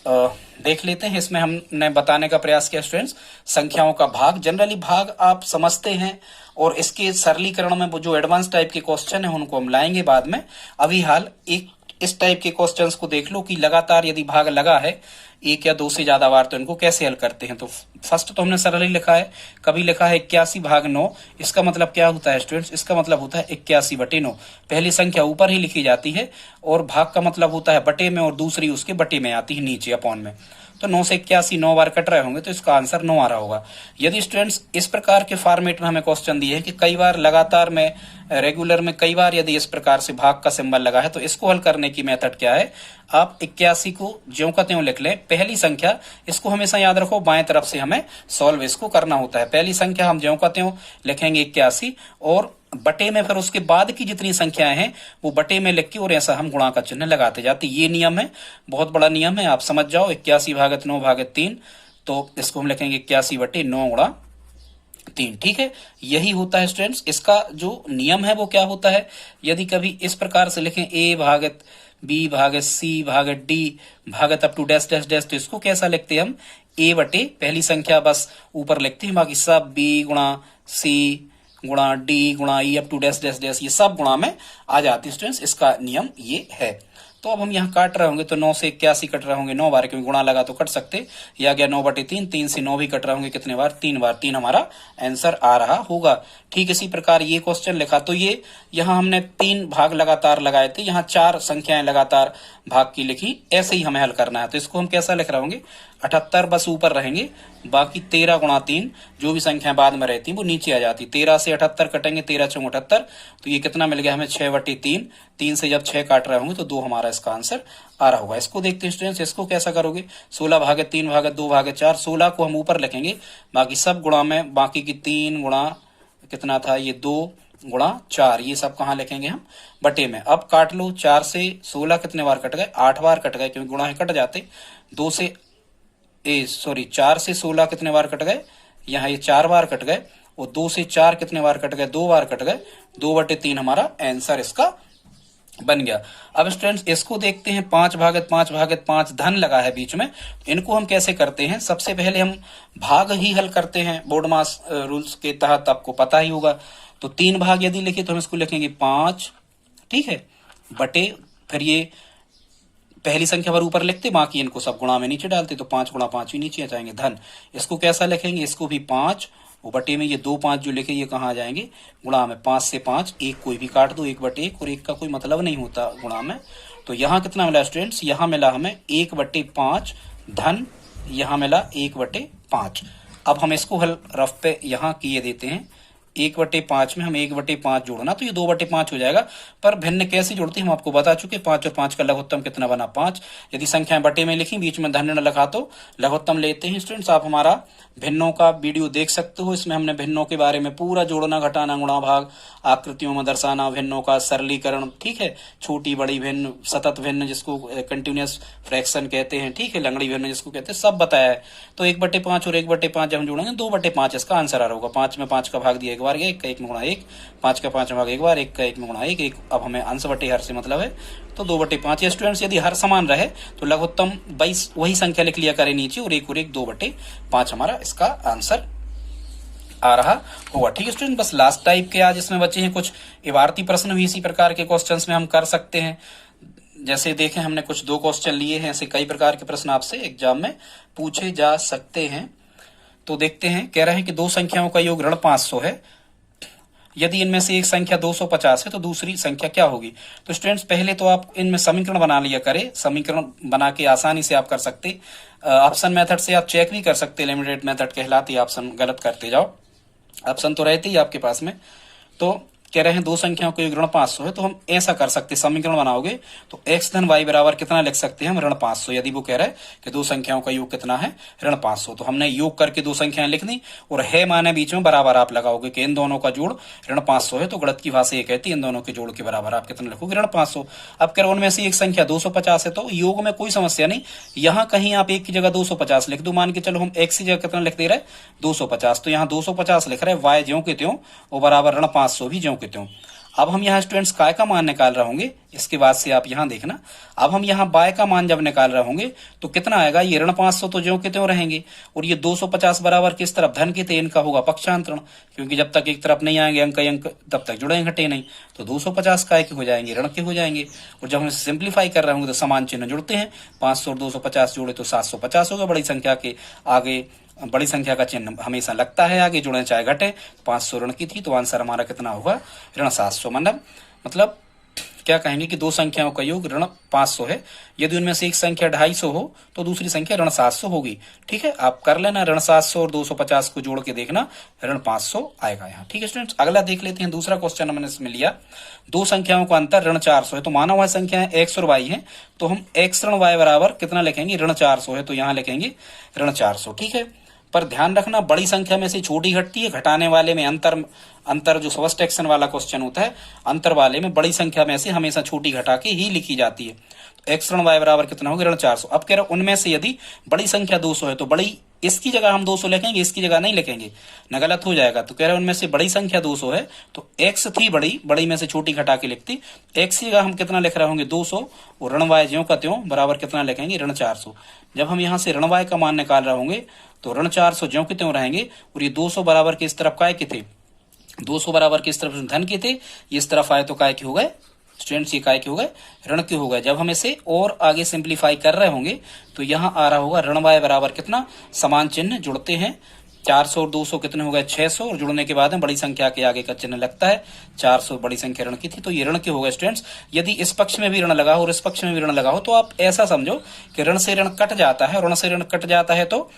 देख लेते हैं। इसमें हमने बताने का प्रयास किया स्टूडेंट्स संख्याओं का भाग, जनरली भाग आप समझते हैं, और इसके सरलीकरण में वो जो एडवांस टाइप के क्वेश्चन है उनको हम लाएंगे बाद में। अभी हाल एक इस टाइप के क्वेश्चंस को देख लो कि लगातार यदि भाग लगा है एक या दो से ज्यादा बार तो इनको कैसे हल करते हैं। तो फर्स्ट तो हमने सरल ही लिखा है, कभी लिखा है 81 भाग 9, इसका मतलब क्या होता है स्टूडेंट्स, इसका मतलब होता है 81/9। पहली संख्या ऊपर ही लिखी जाती है और भाग का मतलब होता है बटे में, और दूसरी उसके बटे में आती है नीचे अपॉन में। तो 9 से 81 9 बार कट रहे होंगे तो इसका आंसर 9 आ रहा होगा। यदि स्टूडेंट्स इस प्रकार के फॉर्मेट में हमें क्वेश्चन दिए है कि कई बार लगातार में रेगुलर में कई बार यदि इस प्रकार से भाग का सिंबल लगा है, तो इसको हल करने की मेथड क्या है, आप 81 को ज्यों का त्यों लिख लें, पहली संख्या, इसको हमेशा याद रखो बाएं तरफ से हमें सॉल्व इसको करना होता है। पहली संख्या हम ज्यों का त्यों लिखेंगे 81, और बटे में फिर उसके बाद की जितनी संख्याएं हैं वो बटे में लिख के और ऐसा हम गुणा का चिन्ह लगाते जाते। ये नियम है, बहुत बड़ा नियम है, आप समझ जाओ। 81/9/3, तो इसको हम लिखेंगे 81/9 × 3, ठीक है। यही होता है स्टूडेंट्स, इसका जो नियम है वो क्या होता है, यदि कभी इस प्रकार से लिखें a भागत b भागत c भागत d भागत up to dash dash dash, तो इसको कैसा लिखते हैं हम, a बटे पहली संख्या बस ऊपर लिखते हैं, बाकी सब b गुणा c गुणा डी गुणा e up to dash dash dash, ये सब गुणा में आ जाती है स्टूडेंट्स, इसका नियम ये है। तो अब हम यहाँ काट रहे होंगे तो 9 से 81 कट रहे होंगे 9 बार, क्योंकि गुणा लगा तो कट सकते। या गया 9/3, 3 से 9 भी कट रहे होंगे कितने बार, 3 बार, 3 हमारा आंसर आ रहा होगा। ठीक इसी प्रकार ये क्वेश्चन लिखा, तो ये यहाँ हमने 3 भाग लगातार लगाए थे, यहाँ 4 संख्याएं लगातार भाग की लिखी, ऐसे ही हमें हल करना है। तो इसको हम कैसा लिख रहे होंगे, 78 बस ऊपर रहेंगे, बाकी 13 गुणा 3 जो भी संख्या बाद में रहती वो नीचे आ जाती। 13 से 78 कटेंगे, 13 × 78, तो ये कितना मिल गया हमें 6/3। 3 से जब 6 काट रहे होंगे तो 2 हमारा इसका आंसर आ रहा होगा। इसको देखते हैं स्टूडेंट्स, इसको कैसा करोगे, 16/3/2/4, 16 को हम ऊपर लिखेंगे, बाकी सब गुणा में, बाकी की 3 गुणा कितना था ये 2 गुणा 4, ये सब कहाँ लिखेंगे हम, बटे में। अब काट लो, 4 से 16 कितने बार कट गए, 8 बार कट गए, क्योंकि गुणा है कट जाते। 4 से 16 कितने बार कट गए, यहाँ ये 4 बार कट गए, और 2 से 4 कितने बार कट गए, 2 बार कट गए, 2/3 हमारा आंसर इसका बन गया। अब स्टूडेंट्स इसको देखते हैं, 5/5/5 धन लगा है बीच में, इनको हम कैसे करते हैं। सबसे पहले हम भाग ही हल करते हैं, बोर्ड मास रूल्स के तहत, आपको पता ही होगा। तो 3 भाग यदि लिखे तो हम इसको लिखेंगे 5, ठीक है, बटे, फिर ये पहली संख्या पर ऊपर लिखते, बाकी इनको सब गुणा में नीचे डालते, तो 5 × 5 भी नीचे आ जाएंगे धन। इसको कैसा लिखेंगे, इसको भी 5, और बटे में ये 2 5 जो लिखे ये कहाँ आ जाएंगे, गुणा में। 5 से 5, एक कोई भी काट दो, 1/1, और एक का कोई मतलब नहीं होता गुणा में। तो यहाँ कितना मिला स्टूडेंट्स, यहाँ मिला हमें 1/5 धन, यहाँ मिला 1/5। अब हम इसको हल रफ पे यहाँ किए देते हैं, 1/5 में हम 1/5 जोड़ना, तो ये 2/5 हो जाएगा। पर भिन्न कैसे जोड़ते हैं हम आपको बता चुके, 5 और 5 का लघुत्तम कितना बना, 5। यदि संख्याएं बटे में लिखी, बीच में धन न लगा तो लघुत्तम लेते हैं। स्टूडेंट्स आप हमारा भिन्नों का वीडियो देख सकते हो, इसमें हमने भिन्नों के बारे में पूरा जोड़ना, घटाना, गुणा, भाग, आकृतियों में दर्शाना, भिन्नों का सरलीकरण, ठीक है, छोटी बड़ी भिन्न, सतत भिन्न जिसको कंटिन्यूअस फ्रैक्शन कहते हैं, ठीक है, लंगड़ी भिन्न जिसको कहते हैं, सब बताया है। तो 1/5 और 1/5 जब हम जोड़ेंगे 2/5 इसका आंसर आ रहा होगा। 5 में 5 का भाग दिया एक बार गया, 1 का 1 में गुणा 1, 5 का 5 में भाग एक बार, 1 का 1 में गुणा 1, अब हमें अंश बटे हर से मतलब है, तो 2/5। ये स्टूडेंट्स यदि हर समान रहे तो लघुत्तम 22 वही संख्या लिख लिया करें नीचे, और 1 2/5 हमारा इसका आंसर आ रहा होगा। ठीक है स्टूडेंट, बस लास्ट टाइप के आज इसमें बचे हैं कुछ इबारती प्रश्न भी इसी प्रकार के क्वेश्चंस में हम कर सकते हैं। जैसे देखें हमने कुछ 2 क्वेश्चन लिए हैं, ऐसे कई प्रकार के प्रश्न आपसे एग्जाम में पूछे जा सकते हैं। तो देखते हैं, कह रहे हैं कि 2 संख्याओं का योग ऋण 500 है, यदि इनमें से एक संख्या 250 है तो दूसरी संख्या क्या होगी। तो स्टूडेंट्स पहले तो आप इनमें समीकरण बना लिया करें, समीकरण बना के आसानी से आप कर सकते। ऑप्शन मेथड से आप चेक भी कर सकते, लिमिटेड मेथड कहलाती है, ऑप्शन गलत करते जाओ, ऑप्शन तो रहते ही आपके पास में। तो कह रहे हैं 2 संख्याओं का योग ऋण 500 है, तो हम ऐसा कर सकते, समीकरण बनाओगे तो x धन y बराबर कितना लिख सकते हैं हम, ऋण 500। यदि वो कह रहा है कि 2 संख्याओं का योग कितना है, ऋण 500, तो हमने योग करके 2 संख्याएं लिख दी, और है माने बीच में बराबर आप लगाओगे कि इन दोनों का जोड़ ऋण 500 है, तो गणित की भाषा ये कहती है इन दोनों के जोड़ के बराबर आप कितना लिखोगे, ऋण 500। अब कह रहे उनमें से एक संख्या 250 है, तो योग में कोई समस्या नहीं, यहाँ कहीं आप एक की जगह 250 लिख दो, मान के चलो हम x की जगह कितना लिख दे रहे हैं 250, तो यहाँ 250 लिख रहे हैं, y ज्यों के त्यों और बराबर ऋण 500 भी ज्यों के त्यों। अब हम यहाँ स्टूडेंट्स काय का मान निकाल रहे होंगे, इसके बाद से आप यहाँ देखना, अब हम यहाँ बाय का मान जब निकाल रहे होंगे तो कितना आएगा, ये ऋण 500 तो ज्यों के त्यों रहेंगे, और ये 250 बराबर किस तरफ, धन के थे, इनका होगा पक्षांतरण, क्योंकि जब तक एक तरफ नहीं आएंगे अंक तब तक जुड़े घटे नहीं, तो 250 काय के हो जाएंगे, ऋण के हो जाएंगे। और जब हम सिंप्लीफाई कर रहे होंगे तो समान चिन्ह जुड़ते हैं, 500 और 250 जोड़े तो 750 होगा, बड़ी संख्या के आगे बड़ी संख्या का चिन्ह हमेशा लगता है आगे, जुड़े चाहे घटे। 500 ऋण की थी, तो आंसर हमारा कितना होगा, ऋण 700। मतलब क्या कहेंगे कि 2 संख्याओं का योग ऋण 500 है, यदि उनमें से एक संख्या 250 हो तो दूसरी संख्या ऋण 700 होगी। ठीक है, आप कर लेना, ऋण 700 और 250 को जोड़ के देखना, ऋण 500 आएगा यहाँ। ठीक है स्टूडेंट्स, अगला देख लेते हैं, दूसरा क्वेश्चन हमने इसमें लिया, 2 संख्याओं का अंतर ऋण 400 है, तो माना हुआ संख्या है x और y है, तो हम x ऋण y बराबर कितना लिखेंगे, ऋण 400 है, तो यहाँ लिखेंगे ऋण 400। ठीक है, पर ध्यान रखना बड़ी संख्या में से छोटी घटती है, घटाने वाले में अंतर जो सब्ट्रैक्शन वाला क्वेश्चन होता है, अंतर वाले में बड़ी संख्या में से हमेशा छोटी घटा के ही लिखी जाती है। तो x ऋण y बराबर कितना होगा, ऋण 400। अब कह रहे उनमें से यदि बड़ी संख्या 200 है तो बड़ी इसकी जगह हम 200 लिखेंगे, इसकी जगह नहीं लिखेंगे ना, गलत हो जाएगा। तो कह रहे उनमें से बड़ी संख्या 200 है, तो x थी बड़ी में से छोटी घटा के लिखती, x की जगह हम कितना लिख रहे होंगे 200, और ऋण y ज्यों का त्यों बराबर कितना लिखेंगे, ऋण 400। जब हम यहाँ से ऋण y का मान निकाल रहे होंगे तो ऋण 400 ज्यों के त्यों रहेंगे, और ये 200 बराबर के इस तरफ काय के थे, 200 बराबर के इस तरफ धन के थे, इस तरफ आए तो काय के हो गए स्टूडेंट्स ये काय के हो गए, ऋण के हो गए। जब हम इसे और आगे सिंप्लीफाई कर रहे होंगे तो यहाँ आ रहा होगा ऋण y बराबर कितना, समान चिन्ह जुड़ते हैं, 400 और 200 कितने हो गए, 600, और जुड़ने के बाद में बड़ी संख्या के आगे का चिन्ह लगता है, 400 बड़ी संख्या ऋण की थी, तो ये ऋण के हो गए स्टूडेंट्स। यदि इस पक्ष में भी ऋण लगा हो और इस पक्ष में भी ऋण लगा हो तो आप ऐसा समझो कि ऋण से ऋण कट जाता है, ऋण से ऋण कट जाता है तो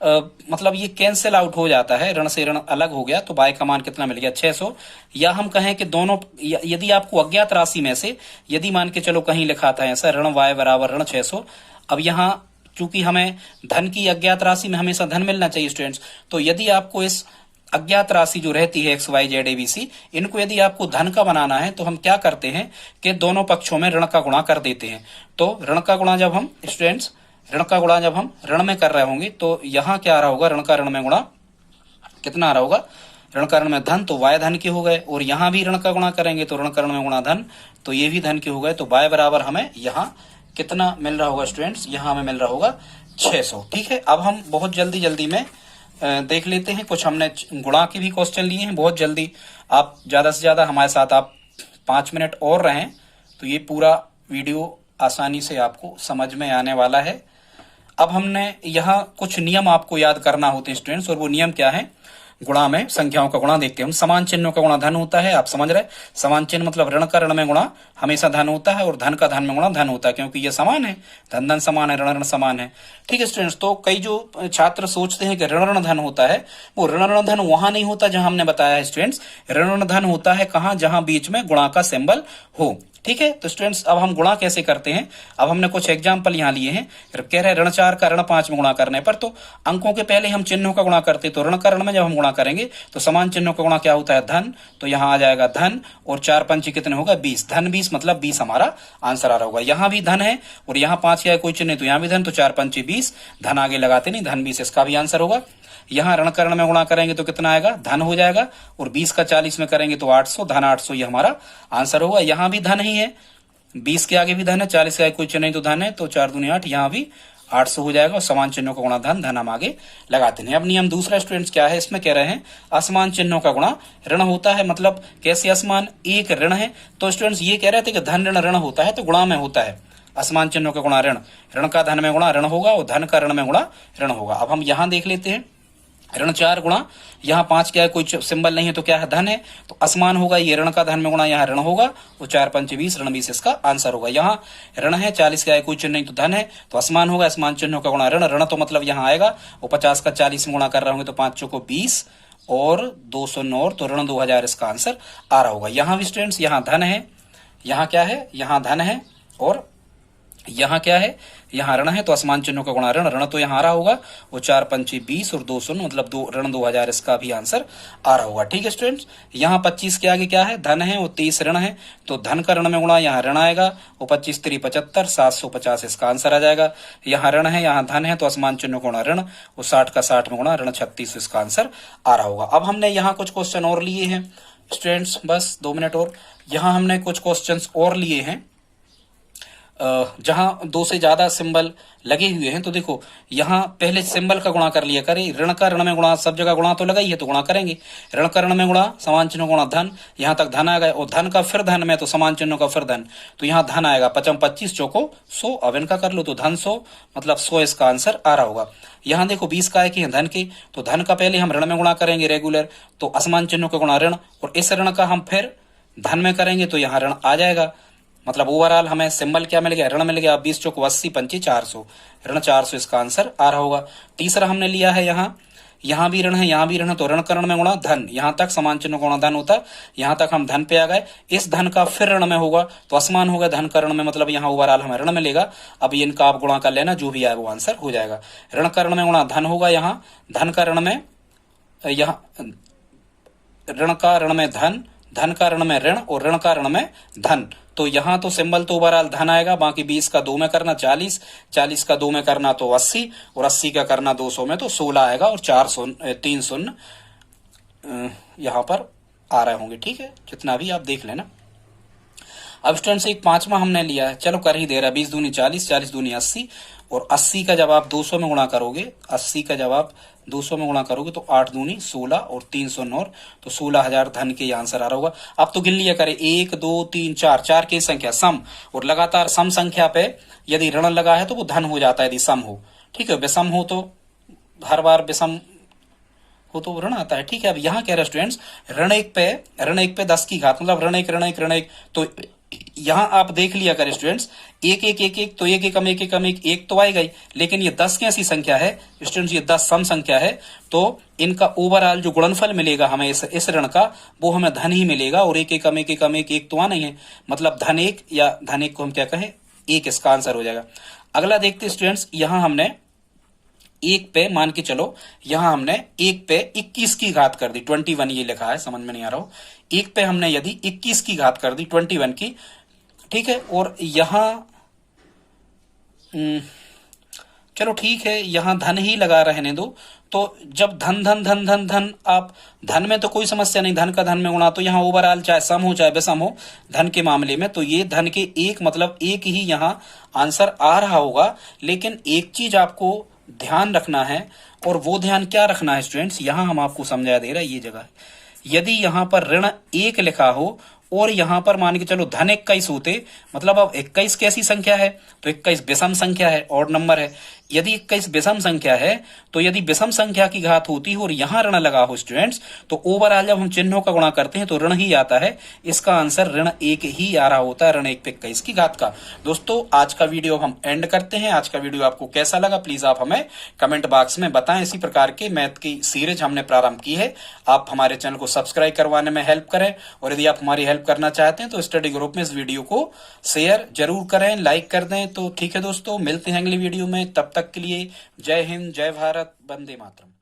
मतलब ये कैंसिल आउट हो जाता है, ऋण से ऋण अलग हो गया, तो बाय का मान कितना मिल गया, 600। या हम कहें कि दोनों, यदि आपको अज्ञात राशि में से, यदि मान के चलो कहीं लिखा था ऐसा ऋण y बराबर ऋण 600, अब यहाँ चूंकि हमें धन की अज्ञात राशि में हमेशा धन मिलना चाहिए स्टूडेंट्स, तो यदि आपको इस अज्ञात राशि जो रहती है एक्स वाई जेड एबीसी, इनको यदि आपको धन का बनाना है तो हम क्या करते हैं कि दोनों पक्षों में ऋण का गुणा कर देते हैं। तो ऋण का गुणा जब हम स्टूडेंट्स, ऋण का गुणा जब हम ऋण में कर रहे होंगे तो यहाँ क्या आ रहा होगा, ऋण का ऋण में गुणा कितना आ रहा होगा, ऋण का ऋण में धन, तो y धन के हो गए, और यहाँ भी ऋण का गुणा करेंगे तो ऋण का ऋण में गुणा धन, तो ये भी धन के हो गए, तो y बराबर हमें यहाँ कितना मिल रहा होगा स्टूडेंट्स, यहाँ हमें मिल रहा होगा 600। ठीक है, अब हम बहुत जल्दी में देख लेते हैं, कुछ हमने गुणा के भी क्वेश्चन लिए हैं बहुत जल्दी। आप ज्यादा से ज्यादा हमारे साथ आप 5 मिनट और रहें तो ये पूरा वीडियो आसानी से आपको समझ में आने वाला है। अब हमने यहाँ कुछ नियम आपको याद करना होते हैं स्टूडेंट्स, और वो नियम क्या है, गुणा में संख्याओं का गुणा देखते हैं हम। समान चिन्हों का गुणा धन होता है, आप समझ रहे, समान चिन्ह मतलब ऋण का ऋण में गुणा हमेशा धन होता है और धन का धन में गुणा धन होता है, क्योंकि ये समान है, धन धन समान है, ऋण ऋण समान है। ठीक है स्टूडेंट्स, तो कई जो छात्र सोचते हैं कि ऋण ऋण धन होता है, वो ऋण ऋण धन वहां नहीं होता जहां हमने बताया है स्टूडेंट्स, ऋण ऋण धन होता है कहां, जहां बीच में गुणा का सिंबल हो। ठीक है, तो स्टूडेंट्स अब हम गुणा कैसे करते हैं, अब हमने कुछ एग्जाम्पल यहाँ लिए हैं। कह रहे ऋण 4 का ऋण 5 में गुणा करने पर, तो अंकों के पहले हम चिन्हों का गुणा करते, तो ऋण का ऋण में जब हम गुणा करेंगे तो समान चिन्हों का गुणा क्या होता है, धन, तो यहाँ आ जाएगा धन, और 4 पंचे कितने होगा, 20, धन 20, मतलब 20 हमारा आंसर आ रहा होगा। यहाँ भी धन है और यहाँ 5 या कोई चिन्ह तो यहाँ भी धन, तो 4 पंचे 20, धन आगे लगाते नहीं, धन 20 इसका भी आंसर होगा। यहाँ ऋण का ऋण में गुणा करेंगे तो कितना आएगा, धन हो जाएगा, और 20 का 40 में करेंगे तो 800, धन 800 ये हमारा आंसर होगा। यहाँ भी धन ही है, 20 के आगे भी धन है, 40 के आगे कोई चिन्ह नहीं तो धन है, तो 4 दूनी 8, यहाँ भी 800 हो जाएगा, और समान चिन्हों का गुणा धन, धन हम आगे लगाते हैं। अब नियम दूसरा स्टूडेंट्स क्या है, इसमें कह रहे हैं असमान चिन्हों का गुणा ऋण होता है, मतलब कैसे असमान, एक ऋण है, तो स्टूडेंट्स ये कह रहे थे कि धन ऋण ऋण होता है तो गुणा में होता है, असमान चिन्हों का गुणा ऋण, ऋण का धन में गुणा ऋण होगा और धन का ऋण में गुणा ऋण होगा। अब हम यहाँ देख लेते हैं, ऋण 4 गुणा, यहाँ 5 क्या है, कोई सिंबल नहीं है तो क्या है, धन है, तो असमान होगा, ये ऋण का धन में गुणा यहाँ ऋण होगा, तो 4 पंचे 20, ऋण 20 इसका आंसर होगा। यहाँ ऋण है, 40 क्या है, कोई चिन्ह नहीं तो धन है, तो असमान होगा, असमान चिन्हों का गुणा ऋण, ऋण तो मतलब यहाँ आएगा, और 50 का 40 में गुणा कर रहे होंगे तो 5 चौको 20 और 209, तो ऋण 2000 इसका आंसर आ रहा होगा। यहाँ भी स्टूडेंट्स यहाँ धन है, यहाँ क्या है, यहाँ धन है, और यहाँ क्या है, यहाँ ऋण है, तो असमान चिन्हों का गुणा ऋण, ऋण तो यहाँ आ रहा होगा, वो 4 पंचे 20 और 200 मतलब ऋण 2000 इसका भी आंसर आ रहा होगा। ठीक है स्टूडेंट्स, यहाँ 25 के आगे क्या है, धन है, और 30 ऋण है, तो धन का ऋण में गुणा यहाँ ऋण आएगा, वो 25 3 75, 750 इसका आंसर आ जाएगा। यहाँ ऋण है, यहाँ धन है, तो असमान चिन्हों का गुणा ऋण, वो 60 का 60 में गुणा ऋण 36 इसका आंसर आ रहा होगा। अब हमने यहाँ कुछ क्वेश्चन और लिए हैं स्टूडेंट्स, बस 2 मिनट और, यहाँ हमने कुछ क्वेश्चन और लिए हैं जहां 2 से ज्यादा सिंबल लगे हुए हैं। तो देखो यहाँ पहले सिंबल का गुणा कर लिया करें, ऋण का ऋण में गुणा, सब जगह गुणा तो लगा ही है तो गुणा करेंगे, ऋण का ऋण में गुणा, समान चिन्हों गुणा धन, यहाँ तक धन आ गए, और धन का फिर धन में तो समान चिन्हों का फिर धन, तो यहाँ धन आएगा, 55 25 चौको 100, अब इनका कर लो तो धन 100 मतलब 100 इसका आंसर आ रहा होगा। यहाँ देखो 20 का है कि धन के, तो धन का पहले हम ऋण में गुणा करेंगे रेगुलर, तो असमान चिन्हों का गुणा ऋण, और इस ऋण का हम फिर धन में करेंगे तो यहाँ ऋण आ जाएगा, मतलब ओवरऑल हमें सिंबल क्या मिल गया, ऋण मिल गया, 20 चौको 80 पंचे 400, ऋण 400 इसका आंसर आ रहा होगा। तीसरा हमने लिया है यहाँ भी ऋण है, यहाँ भी ऋण है, तो ऋण का ऋण में गुणा धन, यहाँ तक समान चिन्ह गुणा धन होता है, यहाँ तक हम धन पे आ गए, इस धन का फिर ऋण में होगा तो असमान होगा धन का ऋण में, मतलब यहाँ ओवरऑल हमें ऋण मिलेगा। अब इनका आप गुणा कर लेना, जो भी आए वो आंसर हो जाएगा। ऋण का ऋण में गुणा धन होगा, यहाँ धन का ऋण में, यहाँ ऋण का ऋण में धन, धन का ऋण में ऋण, और ऋण का ऋण में धन, तो यहाँ तो सिंबल तो ओवरऑल धन आएगा, बाकी 20 का 2 में करना 40, 40 का 2 में करना तो 80, और 80 का करना 200 में तो 16 आएगा, और 3 शून्य यहाँ पर आ रहे होंगे। ठीक है, जितना भी आप देख लेना। अब स्टूडेंट्स एक 5वां हमने लिया है, चलो कर ही दे रहा है, 20 दूनी 40, 40 दूनी 80, और 80 का जब आप 200 में गुणा करोगे, 80 का जब आप 200 में गुणा करोगे तो 8 दूनी 16 और 309, तो 16,000 धन के आंसर आ रहा होगा। अब तो गिन लिया करें, 1 2 3 4, 4 की संख्या सम, और लगातार सम संख्या पे यदि ऋण लगा है तो वो धन हो जाता है यदि सम हो। ठीक है, विषम हो तो हर बार विषम हो तो ऋण आता है। ठीक है, अब यहाँ कह रहे स्टूडेंट्स ऋण एक पे 10 की घात, मतलब ऋण एक, तो यहाँ आप देख लिया करें स्टूडेंट्स, एक तो एक एकम एक तो आएगा ही, लेकिन ये 10 कैसी संख्या है स्टूडेंट्स, ये 10 सम संख्या है, तो इनका ओवरऑल जो गुणनफल मिलेगा हमें इस ऋण का, वो हमें धन ही मिलेगा, और एक तो आना ही है, मतलब धन एक, या धन एक को हम क्या कहें, एक, इसका आंसर हो जाएगा। अगला देखते स्टूडेंट्स, यहां हमने एक पे मान के चलो, यहां हमने एक पे 21 की घात कर दी, 21 ये लिखा है, समझ में नहीं आ रहा हो, एक पे हमने यदि 21 की घात कर दी 21 की, ठीक है, और यहां चलो ठीक है, यहां धन ही लगा रहने दो, तो जब धन धन धन धन धन, आप धन में तो कोई समस्या नहीं, धन का धन में गुणा, तो यहाँ ओवरऑल चाहे सम हो चाहे विषम हो, धन के मामले में तो ये धन के एक, मतलब एक ही यहाँ आंसर आ रहा होगा। लेकिन एक चीज आपको ध्यान रखना है, और वो ध्यान क्या रखना है स्टूडेंट्स, यहां हम आपको समझा दे रहा है, ये जगह है, यदि यहां पर ऋण एक लिखा हो और यहां पर मान के चलो धन 21 होते, मतलब अब 21 कैसी संख्या है, तो 21 विषम संख्या है, ऑड नंबर है। यदि 21 विषम संख्या है, तो यदि विषम संख्या की घात होती हो और यहां ऋण लगा हो स्टूडेंट्स, तो ओवरऑल जब हम चिन्हों का गुणा करते हैं तो ऋण ही आता है, इसका आंसर ऋण एक ही आ रहा होता है, ऋण एक पे 21 की घात का। दोस्तों आज का वीडियो हम एंड करते हैं। आज का वीडियो आपको कैसा लगा प्लीज आप हमें कमेंट बॉक्स में बताएं। इसी प्रकार के मैथ की सीरीज हमने प्रारंभ की है, आप हमारे चैनल को सब्सक्राइब करवाने में हेल्प करें, और यदि आप हमारी हेल्प करना चाहते हैं तो स्टडी ग्रुप में इस वीडियो को शेयर जरूर करें, लाइक कर दें। तो ठीक है दोस्तों, मिलते हैं अगली वीडियो में, तब तक के लिए जय हिंद, जय भारत, वंदे मातरम।